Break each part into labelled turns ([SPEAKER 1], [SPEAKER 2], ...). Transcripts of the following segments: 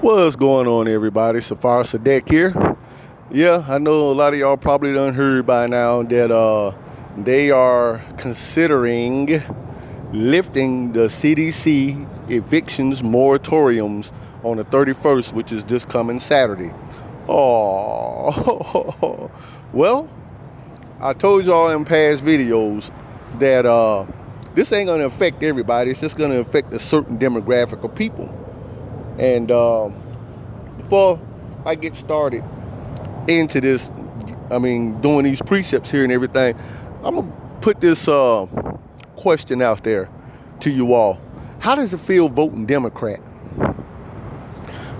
[SPEAKER 1] What's going on, everybody? Safar Sadek here. Yeah, I know a lot of y'all probably done heard by now that they are considering lifting the CDC evictions moratoriums on the 31st, which is this coming Saturday. Oh, well, I told y'all in past videos that this ain't gonna affect everybody. It's just gonna affect a certain demographic of people. And before I get started into this, doing these precepts here and everything, I'm gonna put this question out there to you all. How does it feel voting Democrat?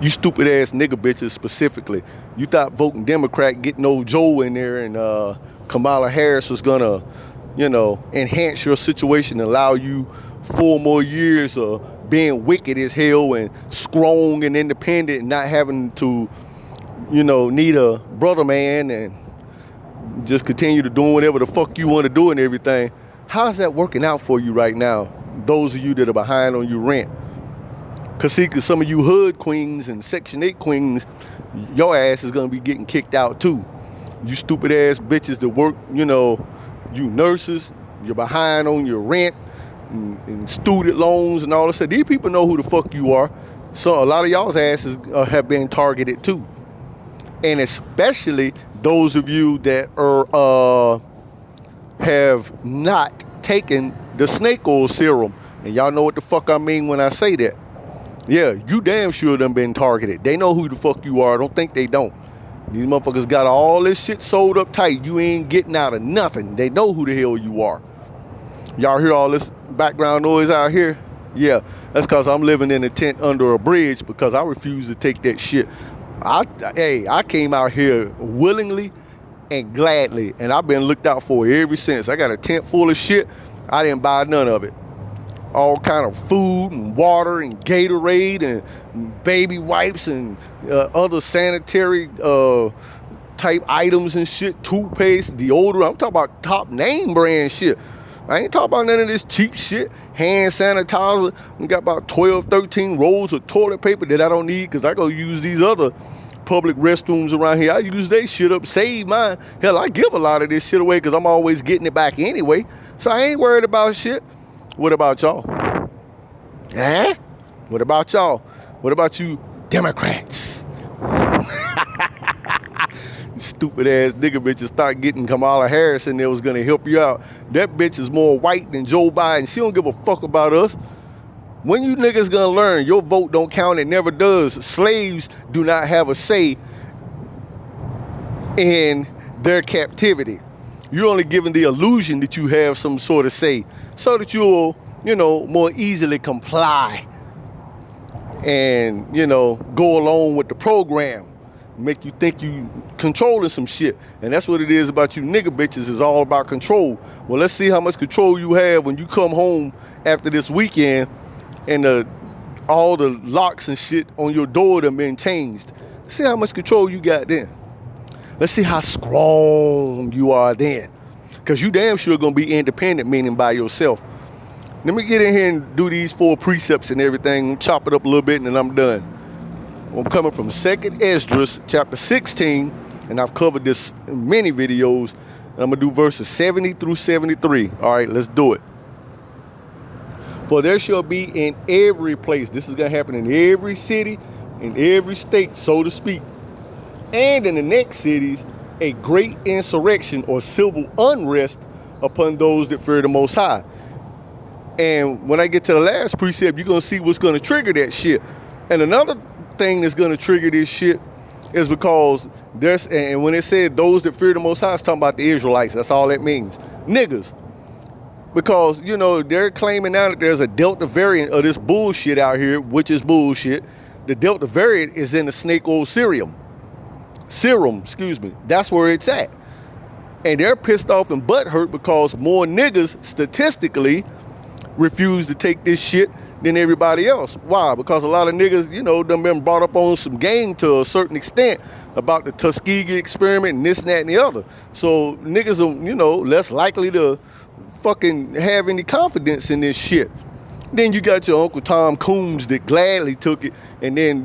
[SPEAKER 1] You stupid ass nigga bitches specifically. You thought voting Democrat, getting old Joe in there and Kamala Harris was gonna, enhance your situation and allow you 4 more years of being wicked as hell and strong and independent and not having to, need a brother man and just continue to do whatever the fuck you want to do and everything. How's that working out for you right now? Those of you that are behind on your rent. Cause some of you hood queens and Section 8 queens, your ass is gonna be getting kicked out too. You stupid ass bitches that work, you nurses, you're behind on your rent and student loans and all this stuff. These people know who the fuck you are. So a lot of y'all's asses have been targeted too. And especially those of you that have not taken the snake oil serum. And y'all know what the fuck I mean when I say that. Yeah, you damn sure done been targeted. They know who the fuck you are. Don't think they don't. These motherfuckers got all this shit sold up tight. You ain't getting out of nothing. They know who the hell you are. Y'all hear all this background noise out here? Yeah, that's because I'm living in a tent under a bridge because I refuse to take that shit. I came out here willingly and gladly, and I've been looked out for ever since. I got a tent full of shit. I didn't buy none of it. All kind of food and water and Gatorade and baby wipes and other sanitary type items and shit, toothpaste, deodorant. I'm talking about top name brand shit. I ain't talking about none of this cheap shit. Hand sanitizer. We got about 12, 13 rolls of toilet paper that I don't need because I go use these other public restrooms around here. I use they shit up, save mine. Hell, I give a lot of this shit away because I'm always getting it back anyway. So I ain't worried about shit. What about y'all? What about y'all? What about you Democrats? Stupid ass nigga bitches start getting Kamala Harris in there was gonna help you out. That bitch is more white than Joe Biden. She don't give a fuck about us. When you niggas gonna learn your vote don't count? It never does. Slaves do not have a say in their captivity. You're only given the illusion that you have some sort of say so that you'll, more easily comply and, go along with the program. Make you think you controlling some shit. And that's what it is about you nigga bitches, is all about control. Well, let's see how much control you have when you come home after this weekend and all the locks and shit on your door have been changed. See how much control you got then. Let's see how strong you are then. Because you damn sure going to be independent, meaning by yourself. Let me get in here and do these 4 precepts and everything, chop it up a little bit, and then I'm done. I'm coming from 2nd Esdras, chapter 16, and I've covered this in many videos. And I'm going to do verses 70 through 73. All right, let's do it. For there shall be in every place, this is going to happen in every city, in every state, so to speak, and in the next cities, a great insurrection or civil unrest upon those that fear the Most High. And when I get to the last precept, you're going to see what's going to trigger that shit. And another thing that's going to trigger this shit is because and when it said those that fear the Most High, it's talking about the Israelites. That's all that means. Niggas. Because, they're claiming now that there's a Delta variant of this bullshit out here, which is bullshit. The Delta variant is in the snake oil serum. That's where it's at. And they're pissed off and butthurt because more niggas statistically refuse to take this shit than everybody else. Why? Because a lot of niggas, done been brought up on some game to a certain extent about the Tuskegee experiment and this and that and the other. So niggas are, less likely to fucking have any confidence in this shit. Then you got your Uncle Tom Coombs that gladly took it and then,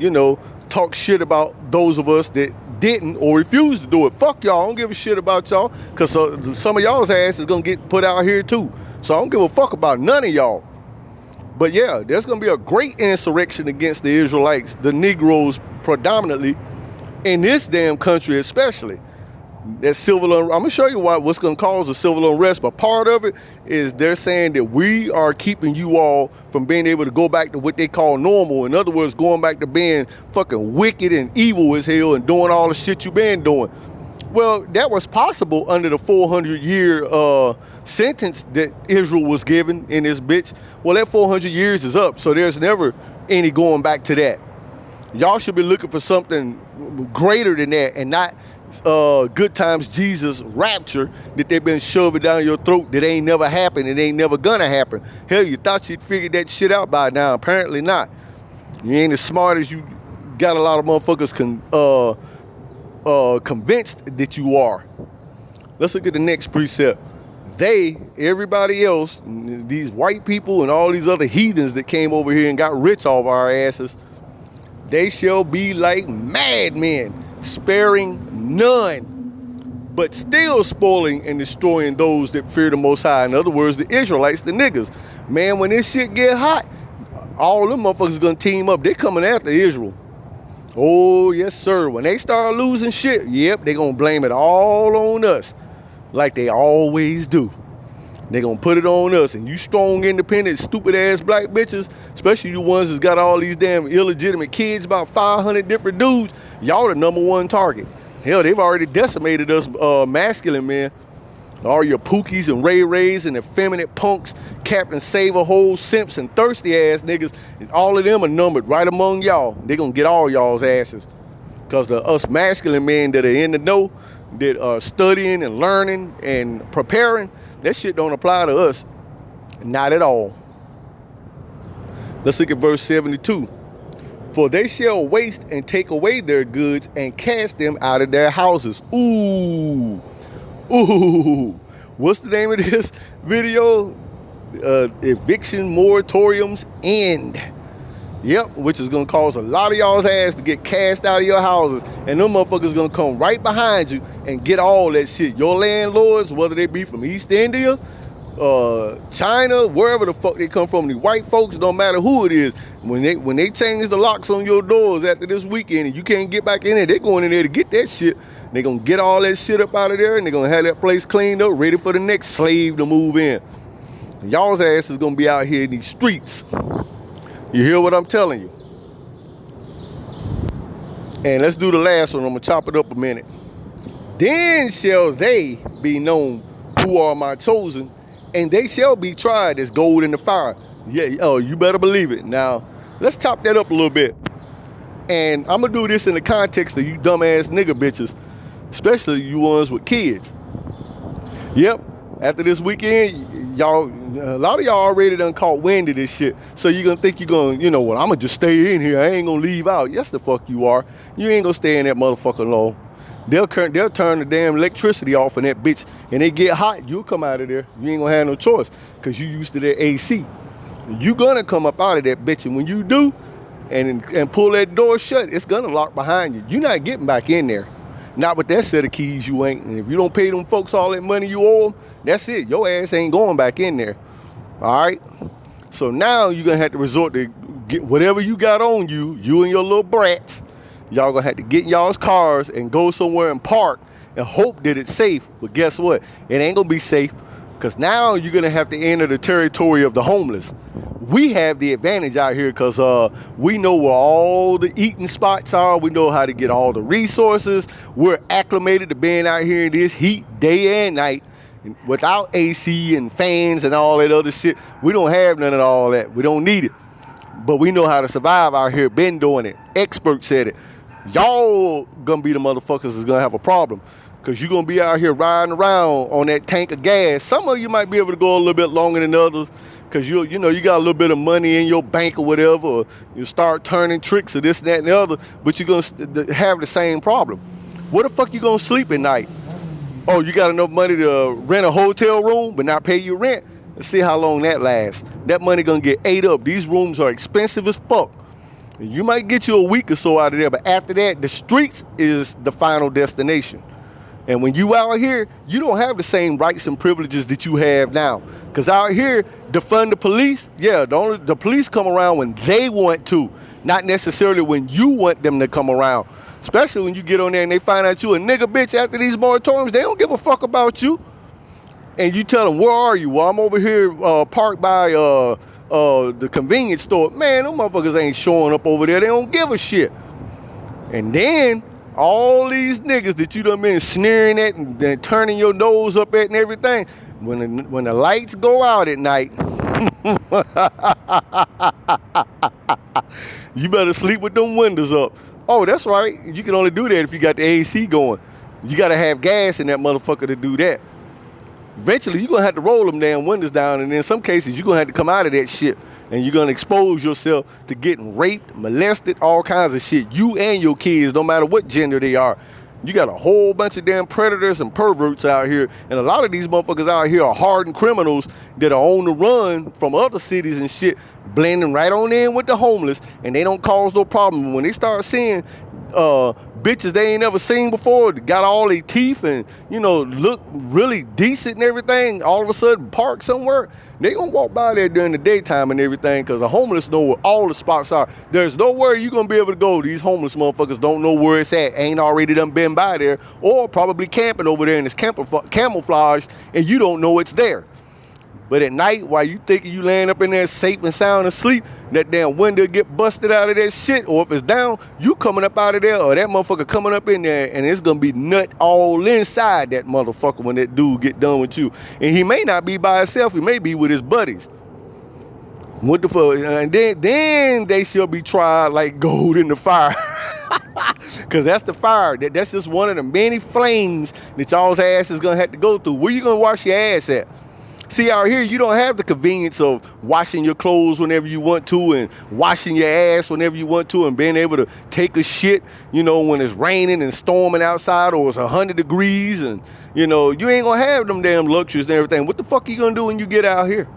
[SPEAKER 1] talk shit about those of us that didn't or refused to do it. Fuck y'all. I don't give a shit about y'all, because some of y'all's ass is going to get put out here too. So I don't give a fuck about none of y'all. But yeah, there's going to be a great insurrection against the Israelites, the Negroes predominantly, in this damn country especially. That civil unrest, I'm going to show you what's going to cause the civil unrest, but part of it is they're saying that we are keeping you all from being able to go back to what they call normal. In other words, going back to being fucking wicked and evil as hell and doing all the shit you've been doing. Well, that was possible under the 400-year sentence that Israel was given in this bitch. Well, that 400 years is up, so there's never any going back to that. Y'all should be looking for something greater than that, and not good times Jesus rapture that they've been shoving down your throat that ain't never happened and ain't never gonna happen. Hell, you thought you'd figured that shit out by now. Apparently not. You ain't as smart as you got a lot of motherfuckers convinced that you are. Let's look at the next precept. Everybody else, these white people and all these other heathens that came over here and got rich off our asses, they shall be like madmen, sparing none, but still spoiling and destroying those that fear the Most High. In other words, the Israelites, the niggas. Man, when this shit get hot, all them motherfuckers gonna team up. They coming after Israel. Oh, yes, sir. When they start losing shit, yep, they gonna blame it all on us, like they always do. They gonna put it on us. And you strong, independent, stupid-ass black bitches, especially you ones that's got all these damn illegitimate kids, about 500 different dudes, y'all the number one target. Hell, they've already decimated us masculine men. All your Pookies and Ray Rays and effeminate punks, Captain Save-A-Hole, simps, and thirsty-ass niggas, and all of them are numbered right among y'all. They gonna get all y'all's asses. Because us masculine men that are in the know, that are studying and learning and preparing, that shit don't apply to us. Not at all. Let's look at verse 72. For they shall waste and take away their goods and cast them out of their houses. Ooh. Ooh. What's the name of this video? Evictions Moratoriums End. Yep, which is going to cause a lot of y'all's ass to get cast out of your houses. And them motherfuckers going to come right behind you and get all that shit. Your landlords, whether they be from East India, China, wherever the fuck they come from, the white folks, don't matter who it is. When they change the locks on your doors after this weekend and you can't get back in there, they're going in there to get that shit. They're going to get all that shit up out of there and they're going to have that place cleaned up, ready for the next slave to move in. And y'all's ass is going to be out here in these streets. You hear what I'm telling you? And let's do the last one. I'm going to chop it up a minute. Then shall they be known who are my chosen, and they shall be tried as gold in the fire. Yeah, oh, you better believe it. Now, let's chop that up a little bit. And I'm going to do this in the context of you dumbass nigga bitches, especially you ones with kids. Yep, after this weekend, y'all, a lot of y'all already done caught wind of this shit. So you're going to think you're going to, you know what, I'm going to just stay in here. I ain't going to leave out. Yes, the fuck you are. You ain't going to stay in that motherfucker long. They'll turn the damn electricity off in that bitch, and they get hot, you'll come out of there. You ain't gonna have no choice, because you used to that AC. You gonna come up out of that bitch, and when you do, and pull that door shut, it's gonna lock behind you. You're not getting back in there. Not with that set of keys, you ain't. And if you don't pay them folks all that money you owe them, that's it. Your ass ain't going back in there. All right? So now you're gonna have to resort to get whatever you got on you, you and your little brats. Y'all gonna have to get in y'all's cars and go somewhere and park and hope that it's safe. But guess what? It ain't gonna be safe, because now you're gonna have to enter the territory of the homeless. We have the advantage out here because we know where all the eating spots are. We know how to get all the resources. We're acclimated to being out here in this heat day and night without AC and fans and all that other shit. We don't have none of all that. We don't need it. But we know how to survive out here. Been doing it. Experts said it. Y'all gonna be the motherfuckers that's gonna have a problem, because you're gonna be out here riding around on that tank of gas. Some of you might be able to go a little bit longer than others, because you got a little bit of money in your bank or whatever, or you start turning tricks or this and that and the other, but you're gonna have the same problem. Where the fuck you gonna sleep at night? Oh, you got enough money to rent a hotel room but not pay your rent? Let's see how long that lasts. That money gonna get ate up. These rooms are expensive as fuck. You might get you a week or so out of there, but after that, the streets is the final destination. And when you out here, you don't have the same rights and privileges that you have now. Because out here, defund the police, yeah, the police come around when they want to, not necessarily when you want them to come around. Especially when you get on there and they find out you a nigga bitch after these moratoriums, they don't give a fuck about you. And you tell them, where are you? Well, I'm over here parked by the convenience store. Man, them motherfuckers ain't showing up over there. They don't give a shit. And then all these niggas that you done been sneering at and then turning your nose up at and everything, when the lights go out at night, you better sleep with them windows up. Oh, that's right. You can only do that if you got the AC going. You got to have gas in that motherfucker to do that. Eventually, you're going to have to roll them damn windows down, and in some cases, you're going to have to come out of that shit, and you're going to expose yourself to getting raped, molested, all kinds of shit. You and your kids, no matter what gender they are. You got a whole bunch of damn predators and perverts out here, and a lot of these motherfuckers out here are hardened criminals that are on the run from other cities and shit, blending right on in with the homeless, and they don't cause no problem. When they start seeing bitches they ain't never seen before, got all their teeth and, you know, look really decent and everything, all of a sudden park somewhere, they gonna walk by there during the daytime and everything, because the homeless know where all the spots are. There's nowhere you gonna be able to go. These homeless motherfuckers don't know where it's at, ain't already done been by there, or probably camping over there and it's camouflage and you don't know it's there. But at night, while you thinking you laying up in there safe and sound asleep, that damn window get busted out of that shit, or if it's down, you coming up out of there, or that motherfucker coming up in there, and it's gonna be nut all inside that motherfucker when that dude get done with you. And he may not be by himself, he may be with his buddies. What the fuck? And then they shall be tried like gold in the fire. Because that's the fire. That's just one of the many flames that y'all's ass is gonna have to go through. Where you gonna wash your ass at? See, out here, you don't have the convenience of washing your clothes whenever you want to and washing your ass whenever you want to and being able to take a shit, you know, when it's raining and storming outside or it's 100 degrees and, you know, you ain't gonna have them damn luxuries and everything. What the fuck are you gonna do when you get out here?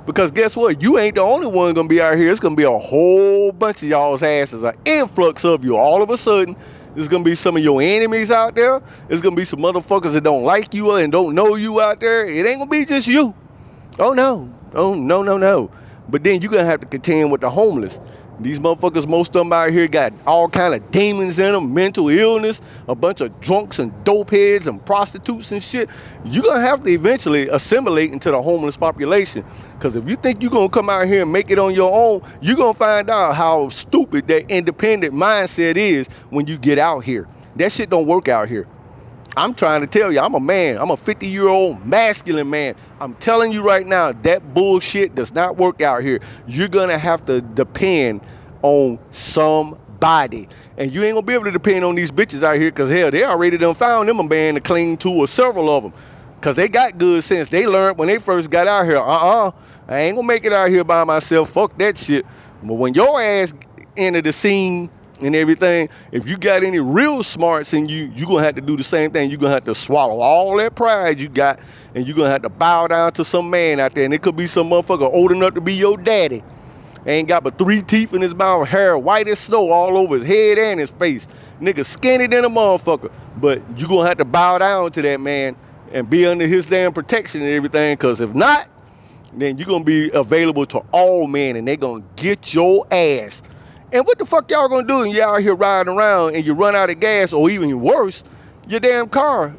[SPEAKER 1] Because guess what? You ain't the only one gonna be out here. It's gonna be a whole bunch of y'all's asses, an influx of you all of a sudden. There's going to be some of your enemies out there. There's going to be some motherfuckers that don't like you and don't know you out there. It ain't going to be just you. Oh, no. Oh, no, no, no. But then you're going to have to contend with the homeless. These motherfuckers, most of them out here got all kind of demons in them, mental illness, a bunch of drunks and dope heads and prostitutes and shit. You're going to have to eventually assimilate into the homeless population. Because if you think you're going to come out here and make it on your own, you're going to find out how stupid that independent mindset is when you get out here. That shit don't work out here. I'm trying to tell you, I'm a man. I'm a 50-year-old masculine man. I'm telling you right now, that bullshit does not work out here. You're going to have to depend on somebody. And you ain't going to be able to depend on these bitches out here because, hell, they already done found them a man to cling to, or several of them. Because they got good sense. They learned when they first got out here, I ain't going to make it out here by myself. Fuck that shit. But when your ass entered the scene and everything, if you got any real smarts in you, you're going to have to do the same thing. You're going to have to swallow all that pride you got, and you're going to have to bow down to some man out there. And it could be some motherfucker old enough to be your daddy. Ain't got but 3 teeth in his mouth, hair white as snow all over his head and his face. Nigga skinny than a motherfucker. But you're going to have to bow down to that man and be under his damn protection and everything, because if not, then you're going to be available to all men, and they going to get your ass. And what the fuck y'all gonna do when you out here riding around and you run out of gas, or even worse, your damn car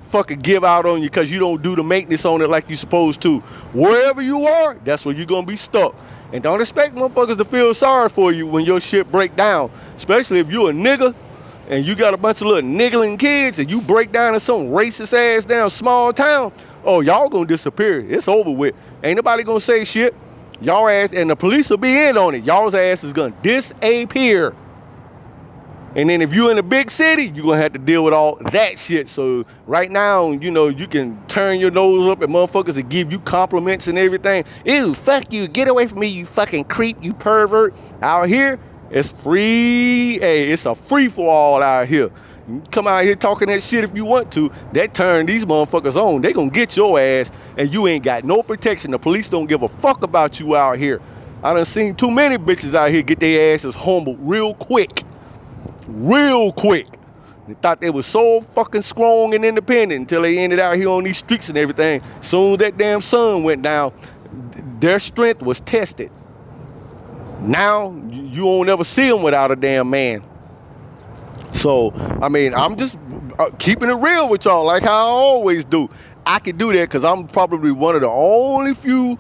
[SPEAKER 1] fucking give out on you because you don't do the maintenance on it like you supposed to? Wherever you are, that's where you're gonna be stuck. And don't expect motherfuckers to feel sorry for you when your shit break down, especially if you a nigga and you got a bunch of little niggling kids and you break down in some racist ass damn small town. Oh, y'all gonna disappear. It's over with. Ain't nobody gonna say shit. Y'all ass, and the police will be in on it. Y'all's ass is gonna disappear. And then if you in a big city, you're gonna have to deal with all that shit. So right now, you know, you can turn your nose up at motherfuckers and give you compliments and everything. Ew, fuck you, get away from me, you fucking creep, you pervert. Out here, it's free. Hey, it's a free-for-all out here. You can come out here talking that shit if you want to. That turn these motherfuckers on. They gonna get your ass, and you ain't got no protection. The police don't give a fuck about you out here. I done seen too many bitches out here get their asses humbled real quick. Real quick. They thought they was so fucking strong and independent until they ended out here on these streets and everything. Soon as that damn sun went down, their strength was tested. Now, you won't ever see them without a damn man. So, I mean, I'm just keeping it real with y'all like how I always do. I can do that because I'm probably one of the only few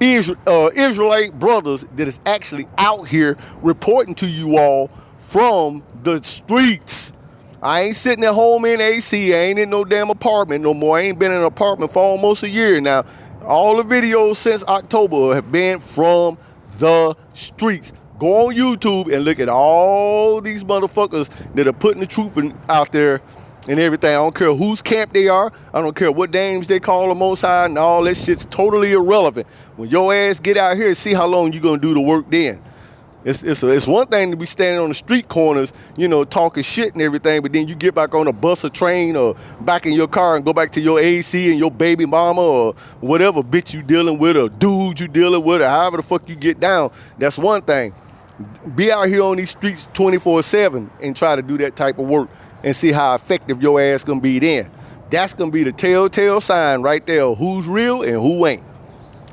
[SPEAKER 1] Israelite brothers that is actually out here reporting to you all from the streets. I ain't sitting at home in AC. I ain't in no damn apartment no more. I ain't been in an apartment for almost a year now. All the videos since October have been from the streets. Go on YouTube and look at all these motherfuckers that are putting the truth out there and everything. I don't care whose camp they are. I don't care what names they call them Most High, and all that shit's totally irrelevant. When your ass get out here and see how long you gonna do the work then. It's one thing to be standing on the street corners, you know, talking shit and everything, but then you get back on a bus or train or back in your car and go back to your AC and your baby mama or whatever bitch you dealing with or dude you dealing with or however the fuck you get down. That's one thing. Be out here on these streets 24/7 and try to do that type of work and see how effective your ass gonna be then. That's gonna be the telltale sign right there of who's real and who ain't.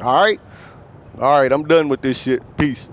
[SPEAKER 1] All right, I'm done with this shit. Peace.